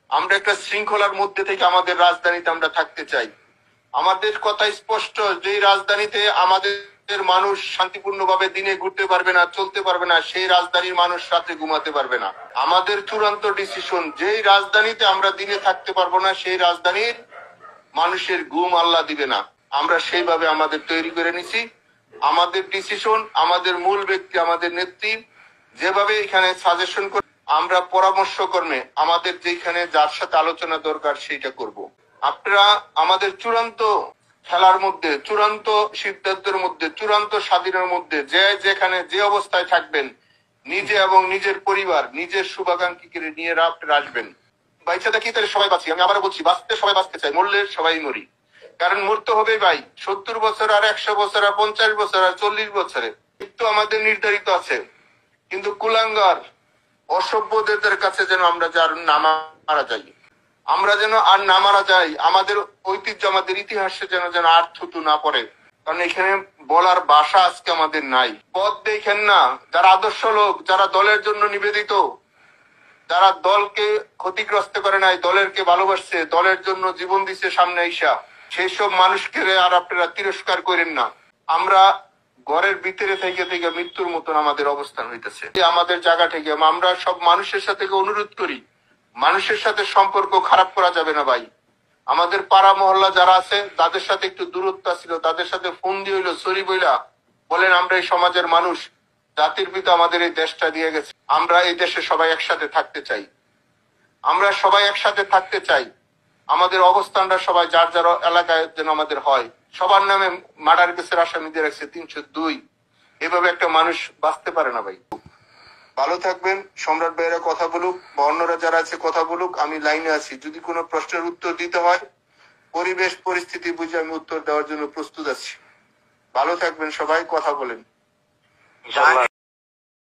আমরা একটা শৃঙ্খলার মধ্যে থেকে আমাদের রাজধানীতে আমরা থাকতে চাই। আমাদের কথা স্পষ্ট, যে রাজধানীতে আমাদের মানুষ শান্তিপূর্ণভাবে দিনে ঘুরতে পারবে না, চলতে পারবে না, সেই রাজধানীর মানুষ রাতে ঘুমাতে পারবে না। আমাদের চূড়ান্ত ডিসিশন, যেই রাজধানীতে আমরা দিনে থাকতে পারবো না, সেই রাজধানীর মানুষের ঘুম আল্লাহ দিবে না। আমরা সেইভাবে আমাদের তৈরি করে নিছি। আমাদের ডিসিশন, আমাদের মূল ব্যক্তি, আমাদের নেত্রী যেভাবে এখানে সাজেশন করে, আমরা পরামর্শ কর্মে আমাদের যেখানে যার সাথে আলোচনা দরকার সেইটা করব। আপনারা আমাদের চূড়ান্ত খেলার মধ্যে, চূড়ান্ত সিদ্ধান্তের মধ্যে, চূড়ান্ত স্বাধীনের মধ্যে যে যেখানে যে অবস্থায় থাকবেন, নিজে এবং নিজের পরিবার, নিজের শুভাকাঙ্ক্ষীকে নিয়ে আপনারা আসবেন। বাইচা থাকি তাহলে সবাই বাঁচি। আমি আবারও বলছি, বাঁচতে সবাই বাঁচতে চাই, মরলে সবাই মরি। কারণ মরতে হবে ভাই, 70 বছর আর 100 বছর আর 50 বছর আর 40 বছরে মৃত্যু আমাদের নির্ধারিত আছে। কিন্তু কুলাঙ্গার অসভ্যদের কাছে যেন আমরা যার না মারা যাই, আমরা যেন আর না মারা যাই, আমাদের ঐতিহ্য, আমাদের ইতিহাসে যেন যেন আর থুতু না পড়ে। কারণ এখানে বলার ভাষা আজকে আমাদের নাই। পথ দেখেন না, যারা আদর্শ লোক, যারা দলের জন্য নিবেদিত, যারা দলকে ক্ষতিগ্রস্ত করে নাই, দলেরকে ভালোবাসছে, দলের জন্য জীবন দিচ্ছে সামনে আইসা, সেই সব মানুষকে আর আপনারা তিরস্কার করেন না। আমরা ঘরের ভিতরে থেকে থেকে মৃত্যুর মতন আমাদের অবস্থান হইতেছে। আমাদের জায়গা থেকে আমরা সব মানুষের সাথে অনুরোধ করি, মানুষের সাথে সম্পর্ক খারাপ করা যাবে না ভাই। আমাদের পাড়া মহল্লা যারা আছে তাদের সাথে একটু দূরত্ব ছিল, তাদের সাথে ফোন দিয়ে হইলো সরি বইলা বলেন, আমরা এই সমাজের মানুষ, জাতির পিতা আমাদের এই দেশটা দিয়ে গেছে, আমরা এই দেশে সবাই একসাথে থাকতে চাই, আমরা সবাই একসাথে থাকতে চাই। আমাদের অবস্থানটা সবাই যার যার এলাকায় যেন আমাদের হয়। সবার নামে মার্ডার কেসের আসামি দিয়ে রাখছে 302। এভাবে একটা মানুষ বাঁচতে পারে না ভাই। ভালো থাকবেন। সম্রাট ভাইয়েরা কথা বলুক বা অন্যরা যারা আছে কথা বলুক, আমি লাইনে আছি। যদি কোনো প্রশ্নের উত্তর দিতে হয়, পরিবেশ পরিস্থিতি বুঝে আমি উত্তর দেওয়ার জন্য প্রস্তুত আছি। ভালো থাকবেন সবাই, কথা বলেন।